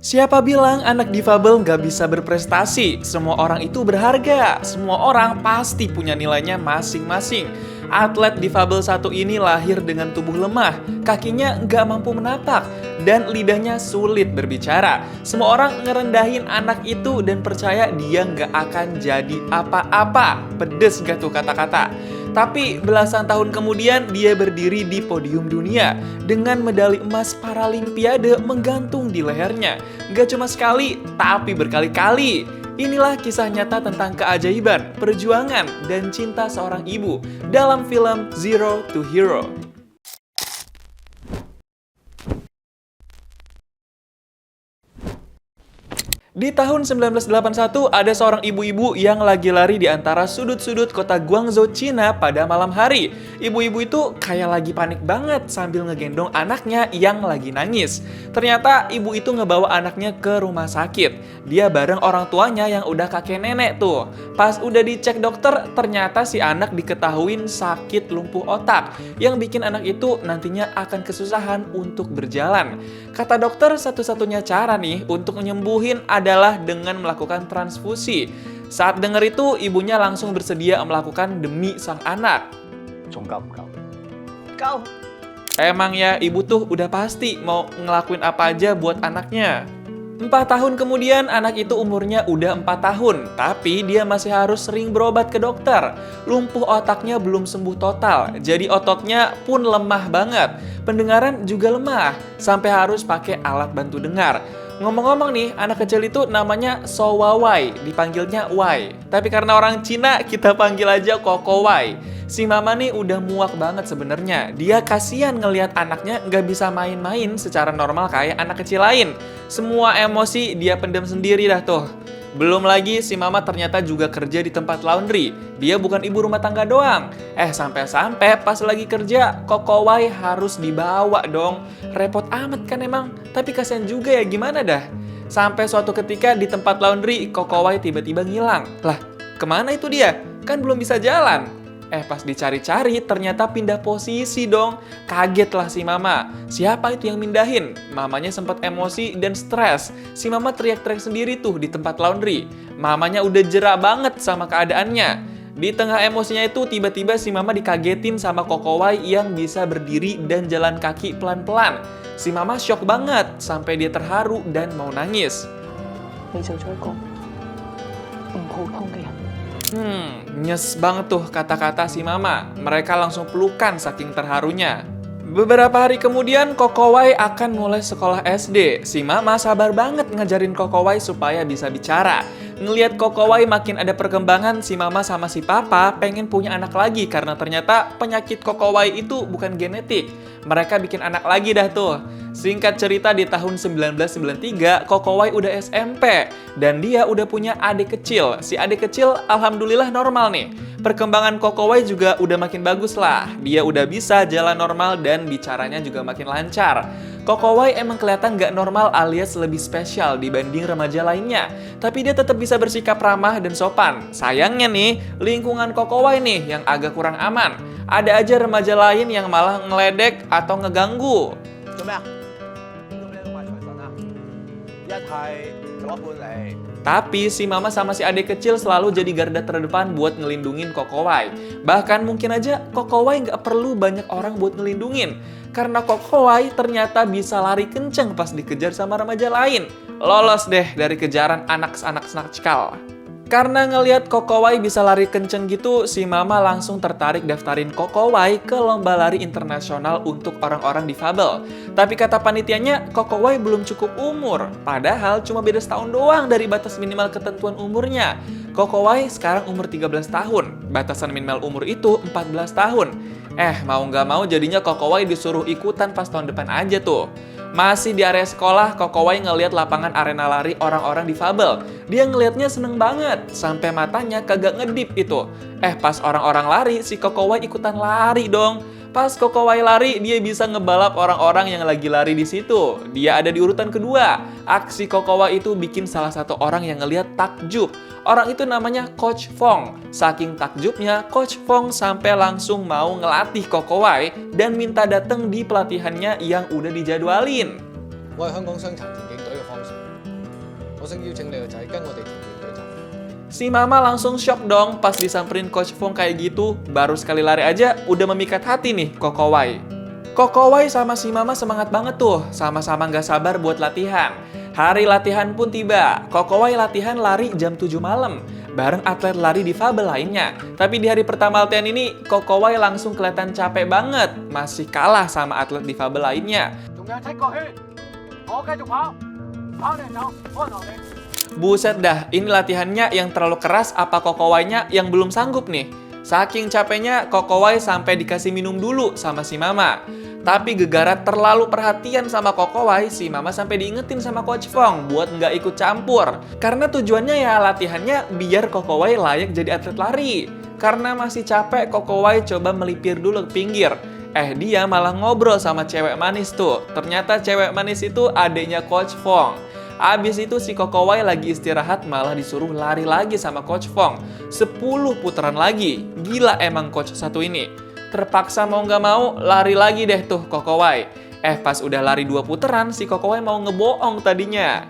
Siapa bilang anak difabel nggak bisa berprestasi? Semua orang itu berharga. Semua orang pasti punya nilainya masing-masing. Atlet difabel satu ini lahir dengan tubuh lemah, kakinya nggak mampu menapak, dan lidahnya sulit berbicara. Semua orang ngerendahin anak itu dan percaya dia nggak akan jadi apa-apa. Pedes gak tuh kata-kata? Tapi belasan tahun kemudian dia berdiri di podium dunia dengan medali emas Paralimpiade menggantung di lehernya. Gak cuma sekali, tapi berkali-kali. Inilah kisah nyata tentang keajaiban, perjuangan, dan cinta seorang ibu dalam film Zero to Hero. Di tahun 1981, ada seorang ibu-ibu yang lagi lari di antara sudut-sudut kota Guangzhou, Cina pada malam hari. Ibu-ibu itu kayak lagi panik banget sambil ngegendong anaknya yang lagi nangis. Ternyata ibu itu ngebawa anaknya ke rumah sakit. Dia bareng orang tuanya yang udah kakek nenek tuh. Pas udah dicek dokter, ternyata si anak diketahuin sakit lumpuh otak yang bikin anak itu nantinya akan kesusahan untuk berjalan. Kata dokter, satu-satunya cara nih untuk menyembuhin adalah dengan melakukan transfusi. Saat dengar itu, ibunya langsung bersedia melakukan demi sang anak. Kau. Emang ya, ibu tuh udah pasti mau ngelakuin apa aja buat anaknya. 4 tahun kemudian, anak itu umurnya udah 4 tahun, tapi dia masih harus sering berobat ke dokter. Lumpuh otaknya belum sembuh total, jadi ototnya pun lemah banget. Pendengaran juga lemah, sampai harus pakai alat bantu dengar. Ngomong-ngomong nih, anak kecil itu namanya So Wai, dipanggilnya Wai. Tapi karena orang Cina, kita panggil aja Koko Wai. Si mama nih udah muak banget sebenarnya. Dia kasihan ngelihat anaknya nggak bisa main-main secara normal kayak anak kecil lain. Semua emosi dia pendam sendiri dah tuh. Belum lagi si mama ternyata juga kerja di tempat laundry. Dia bukan ibu rumah tangga doang. Sampai-sampai pas lagi kerja, Koko Wai harus dibawa dong. Repot amat kan emang. Tapi kasihan juga ya, gimana dah. Sampai suatu ketika di tempat laundry, Koko Wai tiba-tiba ngilang. Lah, kemana itu dia? Kan belum bisa jalan. Pas dicari-cari ternyata pindah posisi dong. Kagetlah si mama. Siapa itu yang mindahin? Mamanya sempat emosi dan stres. Si mama teriak-teriak sendiri tuh di tempat laundry. Mamanya udah jera banget sama keadaannya. Di tengah emosinya itu tiba-tiba si mama dikagetin sama Koko Wai yang bisa berdiri dan jalan kaki pelan-pelan. Si mama shock banget sampai dia terharu dan mau nangis. Nyes banget tuh kata-kata si mama. Mereka langsung pelukan saking terharunya. Beberapa hari kemudian, Koko Wai akan mulai sekolah SD. Si mama sabar banget ngajarin Koko Wai supaya bisa bicara. Ngelihat Koko Wai makin ada perkembangan, si mama sama si papa pengen punya anak lagi karena ternyata penyakit Koko Wai itu bukan genetik. Mereka bikin anak lagi dah tuh. Singkat cerita, di tahun 1993, Koko Wai udah SMP dan dia udah punya adik kecil. Si adik kecil alhamdulillah normal nih. Perkembangan Koko Wai juga udah makin bagus lah. Dia udah bisa jalan normal dan bicaranya juga makin lancar. Koko Wai emang kelihatan nggak normal alias lebih spesial dibanding remaja lainnya. Tapi dia tetap bisa bersikap ramah dan sopan. Sayangnya nih, lingkungan Koko Wai nih yang agak kurang aman. Ada aja remaja lain yang malah ngeledek atau ngeganggu. Tapi si mama sama si adik kecil selalu jadi garda terdepan buat ngelindungin Koko Wai. Bahkan mungkin aja Koko Wai nggak perlu banyak orang buat ngelindungin. Karena Koko Wai ternyata bisa lari kenceng pas dikejar sama remaja lain. Lolos deh dari kejaran anak-anak nakal. Karena ngelihat Koko Wai bisa lari kenceng gitu, si mama langsung tertarik daftarin Koko Wai ke lomba lari internasional untuk orang-orang difabel. Tapi kata panitianya, Koko Wai belum cukup umur. Padahal cuma beda setahun doang dari batas minimal ketentuan umurnya. Koko Wai sekarang umur 13 tahun. Batasan minimal umur itu 14 tahun. Mau nggak mau jadinya Koko Wai disuruh ikutan pas tahun depan aja tuh. Masih di area sekolah, Koko Wai ngeliat lapangan arena lari orang-orang difabel. Dia ngeliatnya seneng banget, sampai matanya kagak ngedip itu. Pas orang-orang lari, si Koko Wai ikutan lari dong. Pas Koko Wai lari, dia bisa ngebalap orang-orang yang lagi lari di situ. Dia ada di urutan kedua. Aksi Koko Wai itu bikin salah satu orang yang ngeliat takjub. Orang itu namanya Coach Fong. Saking takjubnya, Coach Fong sampai langsung mau ngelatih Koko Wai dan minta dateng di pelatihannya yang udah dijadwalin. 想邀請你個仔跟我哋團隊對陣。Si Mama langsung shock dong pas disamperin Coach Fong kayak gitu. Baru sekali lari aja udah memikat hati nih Koko Wai. Koko Wai sama si Mama semangat banget tuh, sama-sama nggak sabar buat latihan. Hari latihan pun tiba. Koko Wai latihan lari jam 7 malam, bareng atlet lari difabel lainnya. Tapi di hari pertama latihan ini, Koko Wai langsung kelihatan capek banget, masih kalah sama atlet difabel lainnya. Buset dah, ini latihannya yang terlalu keras apa Koko Wai-nya yang belum sanggup nih? Saking capeknya, Koko Wai sampai dikasih minum dulu sama si Mama. Tapi gegara terlalu perhatian sama Koko Wai, si Mama sampai diingetin sama Coach Fong buat nggak ikut campur. Karena tujuannya ya latihannya biar Koko Wai layak jadi atlet lari. Karena masih capek, Koko Wai coba melipir dulu ke pinggir. Dia malah ngobrol sama cewek manis tuh. Ternyata cewek manis itu adeknya Coach Fong. Abis itu si Koko Wai lagi istirahat malah disuruh lari lagi sama Coach Fong. 10 putaran lagi. Gila emang coach satu ini. Terpaksa mau nggak mau lari lagi deh tuh Koko Wai. Pas udah lari 2 putaran si Koko Wai mau ngebohong tadinya.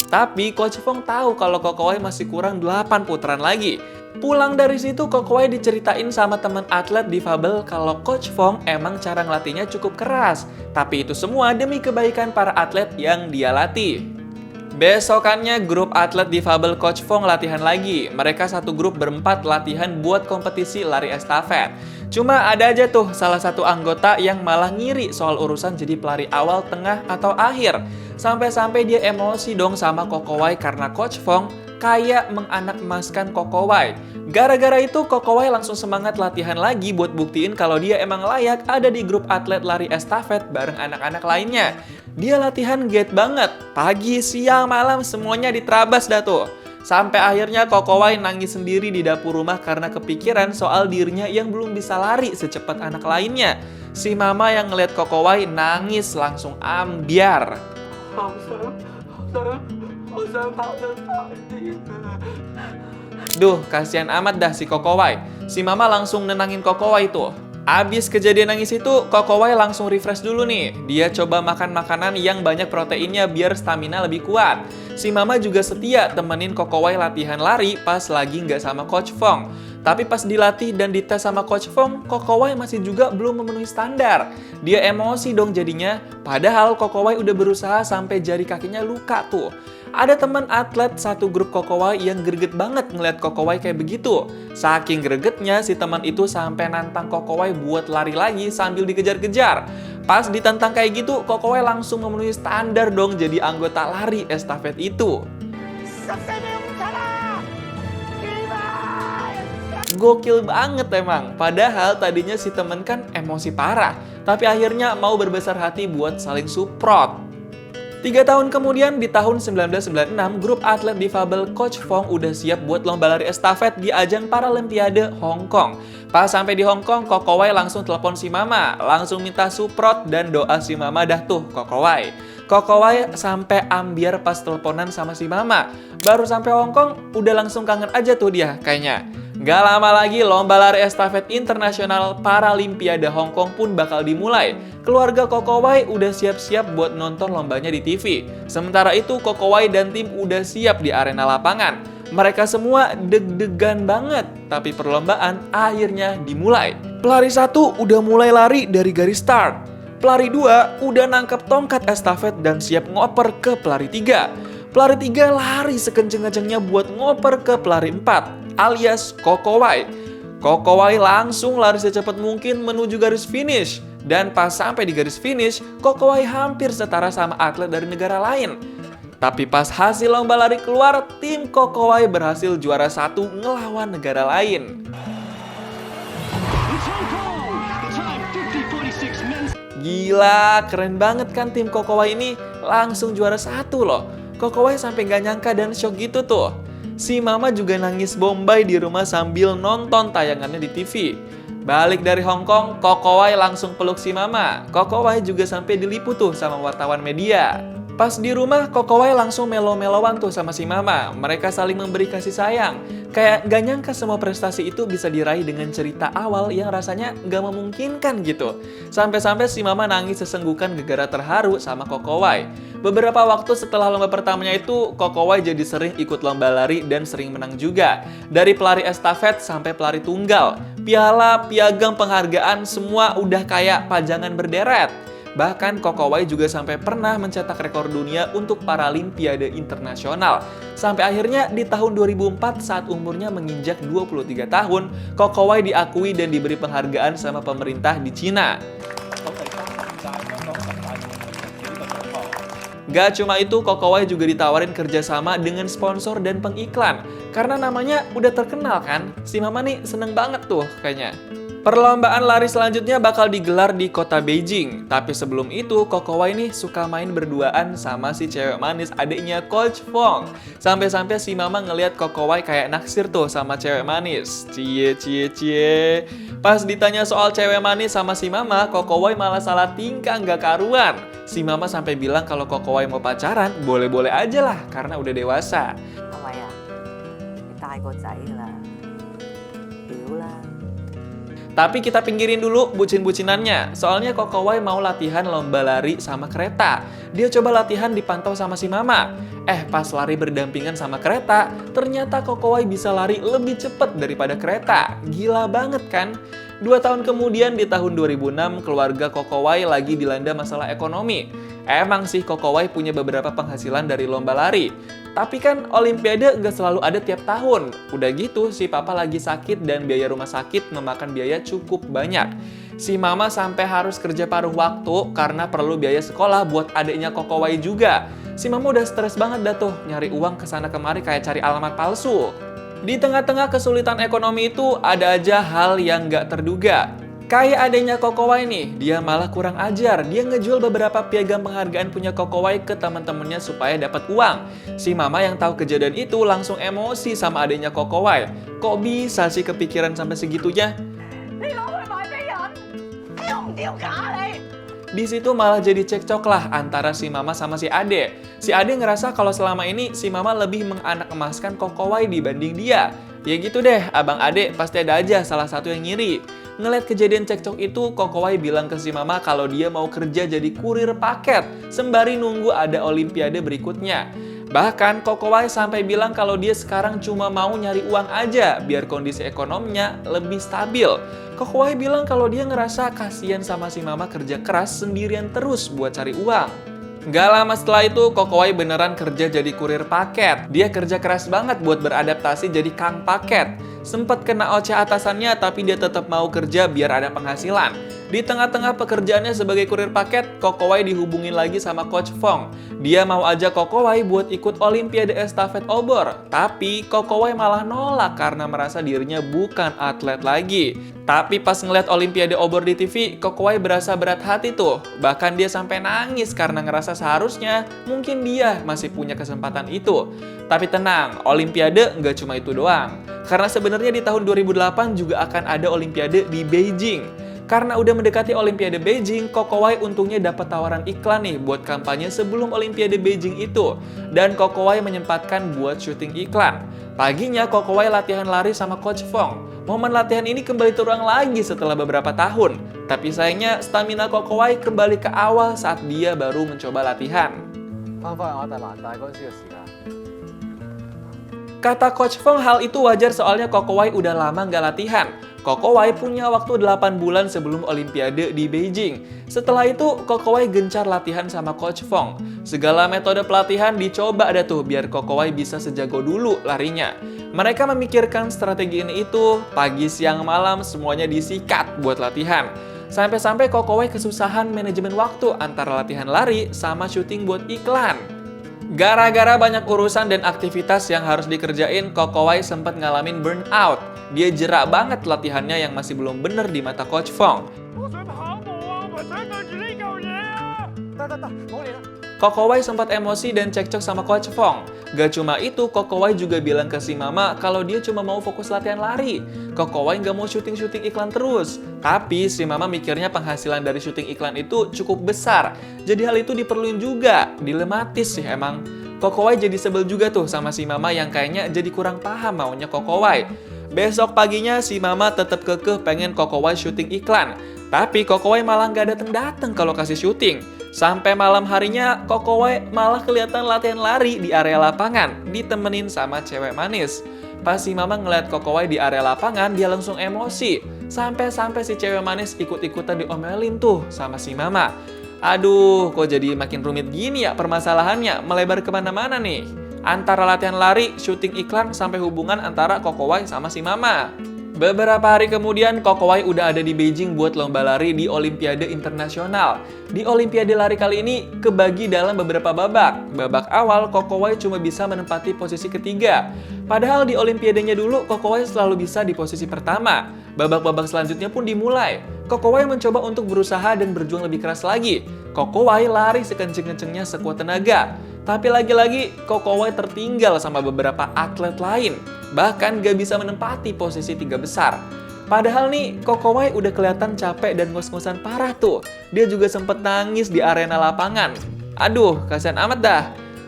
Tapi Coach Fong tahu kalau Koko Wai masih kurang 8 putaran lagi. Pulang dari situ, Koko Wai diceritain sama teman atlet difabel kalau Coach Fong emang cara ngelatihnya cukup keras. Tapi itu semua demi kebaikan para atlet yang dia latih. Besokannya, grup atlet difabel Coach Fong latihan lagi. Mereka satu grup berempat latihan buat kompetisi lari estafet. Cuma ada aja tuh salah satu anggota yang malah ngiri soal urusan jadi pelari awal, tengah, atau akhir. Sampai-sampai dia emosi dong sama Koko Wai karena Coach Fong kayak menganak-emaskan Koko Wai. Gara-gara itu Koko Wai langsung semangat latihan lagi buat buktiin kalau dia emang layak ada di grup atlet lari estafet bareng anak-anak lainnya. Dia latihan giat banget, pagi, siang, malam semuanya diterabas dah tuh. Sampai akhirnya Koko Wai nangis sendiri di dapur rumah karena kepikiran soal dirinya yang belum bisa lari secepat anak lainnya. Si Mama yang ngeliat Koko Wai nangis langsung ambyar. Duh, kasihan amat dah si Koko Wai. Si Mama langsung nenangin Koko Wai tuh. Abis kejadian nangis itu, Koko Wai langsung refresh dulu nih. Dia coba makan makanan yang banyak proteinnya biar stamina lebih kuat. Si Mama juga setia temenin Koko Wai latihan lari pas lagi nggak sama Coach Fong. Tapi pas dilatih dan dites sama Coach Fong, Koko Wai masih juga belum memenuhi standar. Dia emosi dong jadinya, padahal Koko Wai udah berusaha sampai jari kakinya luka tuh. Ada teman atlet satu grup Koko Wai yang greget banget ngeliat Koko Wai kayak begitu. Saking gregetnya si teman itu sampai nantang Koko Wai buat lari lagi sambil dikejar-kejar. Pas ditantang kayak gitu, Koko Wai langsung memenuhi standar dong jadi anggota lari estafet itu. Gokil banget emang. Padahal tadinya si temen kan emosi parah, tapi akhirnya mau berbesar hati buat saling support. 3 tahun kemudian, di tahun 1996, grup atlet difabel Coach Fong udah siap buat lomba lari estafet di ajang Paralimpiade Hong Kong. Pas sampai di Hong Kong, Koko Wai langsung telepon si Mama, langsung minta support dan doa si Mama dah tuh Koko Wai. Koko Wai sampai ambyar pas teleponan sama si Mama. Baru sampai Hong Kong, udah langsung kangen aja tuh dia kayaknya. Gak lama lagi lomba lari estafet internasional Paralimpiade Hong Kong pun bakal dimulai. Keluarga Koko Wai udah siap-siap buat nonton lombanya di TV. Sementara itu Koko Wai dan tim udah siap di arena lapangan. Mereka semua deg-degan banget, tapi perlombaan akhirnya dimulai. Pelari 1 udah mulai lari dari garis start. Pelari 2 udah nangkep tongkat estafet dan siap ngoper ke pelari 3. Pelari 3 lari sekenceng-kencengnya buat ngoper ke pelari 4. Alias Koko Wai. Koko Wai langsung lari secepat mungkin menuju garis finish. Dan pas sampai di garis finish, Koko Wai hampir setara sama atlet dari negara lain. Tapi pas hasil lomba lari keluar, tim Koko Wai berhasil juara 1 ngelawan negara lain. Gila, keren banget kan tim Koko Wai ini, langsung juara 1 loh. Koko Wai sampai gak nyangka dan shock gitu tuh. Si Mama juga nangis bombay di rumah sambil nonton tayangannya di TV. Balik dari Hong Kong, Koko Wai langsung peluk si Mama. Koko Wai juga sampai diliput tuh sama wartawan media. Pas di rumah, Koko Wai langsung melo-meloan tuh sama si Mama. Mereka saling memberi kasih sayang. Kayak gak nyangka semua prestasi itu bisa diraih dengan cerita awal yang rasanya gak memungkinkan gitu. Sampai-sampai si Mama nangis sesenggukan gegara terharu sama Koko Wai. Beberapa waktu setelah lomba pertamanya itu, Koko Wai jadi sering ikut lomba lari dan sering menang juga. Dari pelari estafet sampai pelari tunggal. Piala, piagam, penghargaan, semua udah kayak pajangan berderet. Bahkan Koko Wai juga sampai pernah mencetak rekor dunia untuk Paralimpiade Internasional. Sampai akhirnya di tahun 2004 saat umurnya menginjak 23 tahun, Koko Wai diakui dan diberi penghargaan sama pemerintah di Cina. Gak cuma itu, Koko Wai juga ditawarin kerjasama dengan sponsor dan pengiklan. Karena namanya udah terkenal kan, si Mama nih seneng banget tuh kayaknya. Perlombaan lari selanjutnya bakal digelar di kota Beijing. Tapi sebelum itu, Koko Wai nih suka main berduaan sama si cewek manis adiknya Coach Fong. Sampai-sampai si Mama ngelihat Koko Wai kayak naksir tuh sama cewek manis. Cie, cie, cie. Pas ditanya soal cewek manis sama si Mama, Koko Wai malah salah tingkah nggak karuan. Si Mama sampai bilang kalau Koko Wai mau pacaran, boleh-boleh aja lah karena udah dewasa. 係咪啊？你大個仔啦，表啦。 Tapi kita pinggirin dulu bucin-bucinannya. Soalnya Koko Wai mau latihan lomba lari sama kereta. Dia coba latihan dipantau sama si Mama. Pas lari berdampingan sama kereta, ternyata Koko Wai bisa lari lebih cepat daripada kereta. Gila banget kan? 2 tahun kemudian di tahun 2006, keluarga Koko Wai lagi dilanda masalah ekonomi. Emang sih Koko Wai punya beberapa penghasilan dari lomba lari. Tapi kan Olimpiade nggak selalu ada tiap tahun. Udah gitu, si Papa lagi sakit dan biaya rumah sakit memakan biaya cukup banyak. Si Mama sampai harus kerja paruh waktu karena perlu biaya sekolah buat adiknya Koko Wai juga. Si Mama udah stres banget dah tuh, nyari uang kesana kemari kayak cari alamat palsu. Di tengah-tengah kesulitan ekonomi itu, ada aja hal yang nggak terduga. Kayak adanya Koko Wai nih, dia malah kurang ajar. Dia ngejual beberapa piagam penghargaan punya Koko Wai ke teman-temannya supaya dapat uang. Si Mama yang tahu kejadian itu langsung emosi sama adanya Koko Wai. Kok bisa sih kepikiran sampai segitunya? Di situ malah jadi cekcok lah antara si Mama sama si Ade. Si Ade ngerasa kalau selama ini si Mama lebih menganak emaskan Koko Wai dibanding dia. Ya gitu deh, Abang Ade pasti ada aja salah satu yang ngiri. Ngeliat kejadian cekcok itu, Koko Wai bilang ke si Mama kalau dia mau kerja jadi kurir paket, sembari nunggu ada Olimpiade berikutnya. Bahkan Koko Wai sampai bilang kalau dia sekarang cuma mau nyari uang aja, biar kondisi ekonominya lebih stabil. Koko Wai bilang kalau dia ngerasa kasihan sama si Mama kerja keras sendirian terus buat cari uang. Gak lama setelah itu, Koko Wai beneran kerja jadi kurir paket. Dia kerja keras banget buat beradaptasi jadi kang paket. Sempet kena oceh atasannya, tapi dia tetap mau kerja biar ada penghasilan. Di tengah-tengah pekerjaannya sebagai kurir paket, Koko Wai dihubungin lagi sama Coach Fong. Dia mau ajak Koko Wai buat ikut Olimpiade Estafet Obor. Tapi Koko Wai malah nolak karena merasa dirinya bukan atlet lagi. Tapi pas ngeliat Olimpiade Obor di TV, Koko Wai berasa berat hati tuh. Bahkan dia sampai nangis karena ngerasa seharusnya mungkin dia masih punya kesempatan itu. Tapi tenang, Olimpiade nggak cuma itu doang. Karena sebenarnya di tahun 2008 juga akan ada Olimpiade di Beijing. Karena udah mendekati Olimpiade Beijing, Koko Wai untungnya dapat tawaran iklan nih buat kampanye sebelum Olimpiade Beijing itu. Dan Koko Wai menyempatkan buat syuting iklan. Paginya Koko Wai latihan lari sama Coach Fong. Momen latihan ini kembali terulang lagi setelah beberapa tahun. Tapi sayangnya stamina Koko Wai kembali ke awal saat dia baru mencoba latihan. 翻返去亞特蘭大嗰陣時嘅時間。 Kata Coach Fong hal itu wajar soalnya Koko Wai udah lama nggak latihan. Koko Wai punya waktu 8 bulan sebelum Olimpiade di Beijing. Setelah itu, Koko Wai gencar latihan sama Coach Fong. Segala metode pelatihan dicoba ada tuh biar Koko Wai bisa sejago dulu larinya. Mereka memikirkan strategi ini itu, pagi, siang, malam semuanya disikat buat latihan. Sampai-sampai Koko Wai kesusahan manajemen waktu antara latihan lari sama syuting buat iklan. Gara-gara banyak urusan dan aktivitas yang harus dikerjain, Koko Wai sempat ngalamin burnout. Dia jerak banget latihannya yang masih belum bener di mata Coach Fong. Koko Wai sempat emosi dan cekcok sama Coach Fong. Gak cuma itu, Koko Wai juga bilang ke si Mama kalau dia cuma mau fokus latihan lari. Koko Wai gak mau syuting-syuting iklan terus. Tapi si Mama mikirnya penghasilan dari syuting iklan itu cukup besar. Jadi hal itu diperluin juga. Dilematis sih emang. Koko Wai jadi sebel juga tuh sama si Mama yang kayaknya jadi kurang paham maunya Koko Wai. Besok paginya si Mama tetap kekeh pengen Koko Wai syuting iklan. Tapi Koko Wai malah gak dateng-dateng kalau kasih syuting. Sampai malam harinya, Koko Wai malah kelihatan latihan lari di area lapangan, ditemenin sama cewek manis. Pas si Mama ngeliat Koko Wai di area lapangan, dia langsung emosi. Sampai-sampai si cewek manis ikut-ikutan diomelin tuh sama si Mama. Aduh, kok jadi makin rumit gini ya permasalahannya, melebar kemana-mana nih. Antara latihan lari, syuting iklan, sampai hubungan antara Koko Wai sama si Mama. Beberapa hari kemudian, Koko Wai udah ada di Beijing buat lomba lari di Olimpiade Internasional. Di Olimpiade lari kali ini kebagi dalam beberapa babak. Babak awal, Koko Wai cuma bisa menempati posisi ketiga. Padahal di Olimpiadenya dulu, Koko Wai selalu bisa di posisi pertama. Babak-babak selanjutnya pun dimulai. Koko Wai mencoba untuk berusaha dan berjuang lebih keras lagi. Koko Wai lari sekenceng-kencengnya sekuat tenaga. Tapi lagi-lagi Koko Wai tertinggal sama beberapa atlet lain. Bahkan gak bisa menempati posisi 3 besar. Padahal nih, Koko Wai udah kelihatan capek dan ngos-ngosan parah tuh. Dia juga sempet nangis di arena lapangan. Aduh, kasihan amat dah.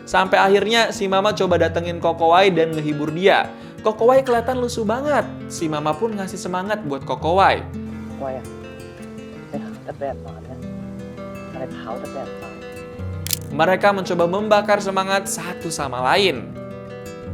Sampai akhirnya si Mama coba datengin Koko Wai dan ngehibur dia. Koko Wai kelihatan lusuh banget. Si Mama pun ngasih semangat buat Koko Wai. 乖啊，你行得比人慢咧，但你跑得比人快。 Mereka mencoba membakar semangat satu sama lain.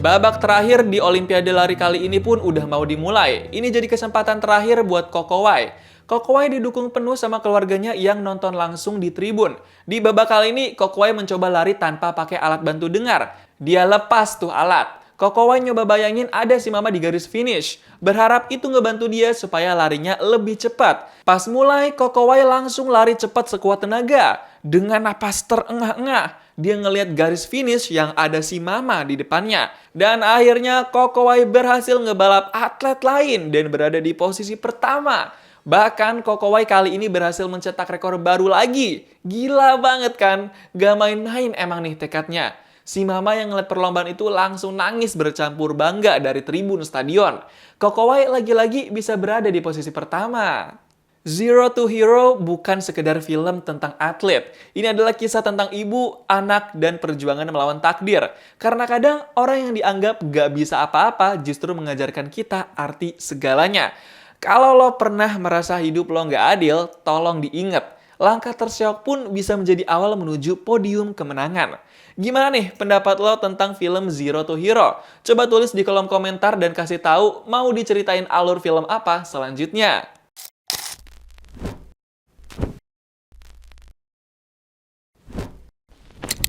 Babak terakhir di Olimpiade lari kali ini pun udah mau dimulai. Ini jadi kesempatan terakhir buat Koko Wai. Koko Wai didukung penuh sama keluarganya yang nonton langsung di tribun. Di babak kali ini, Koko Wai mencoba lari tanpa pakai alat bantu dengar. Dia lepas tuh alat. Koko Wai nyoba bayangin ada si Mama di garis finish. Berharap itu ngebantu dia supaya larinya lebih cepat. Pas mulai, Koko Wai langsung lari cepat sekuat tenaga. Dengan napas terengah-engah, dia ngelihat garis finish yang ada si Mama di depannya. Dan akhirnya Koko Wai berhasil ngebalap atlet lain dan berada di posisi pertama. Bahkan Koko Wai kali ini berhasil mencetak rekor baru lagi. Gila banget kan? Gak main-main emang nih tekadnya. Si Mama yang ngeliat perlombaan itu langsung nangis bercampur bangga dari tribun stadion. Koko Wai lagi-lagi bisa berada di posisi pertama. Zero to Hero bukan sekedar film tentang atlet. Ini adalah kisah tentang ibu, anak, dan perjuangan melawan takdir. Karena kadang orang yang dianggap gak bisa apa-apa justru mengajarkan kita arti segalanya. Kalau lo pernah merasa hidup lo gak adil, tolong diingat. Langkah terseok pun bisa menjadi awal menuju podium kemenangan. Gimana nih pendapat lo tentang film Zero to Hero? Coba tulis di kolom komentar dan kasih tahu mau diceritain alur film apa selanjutnya.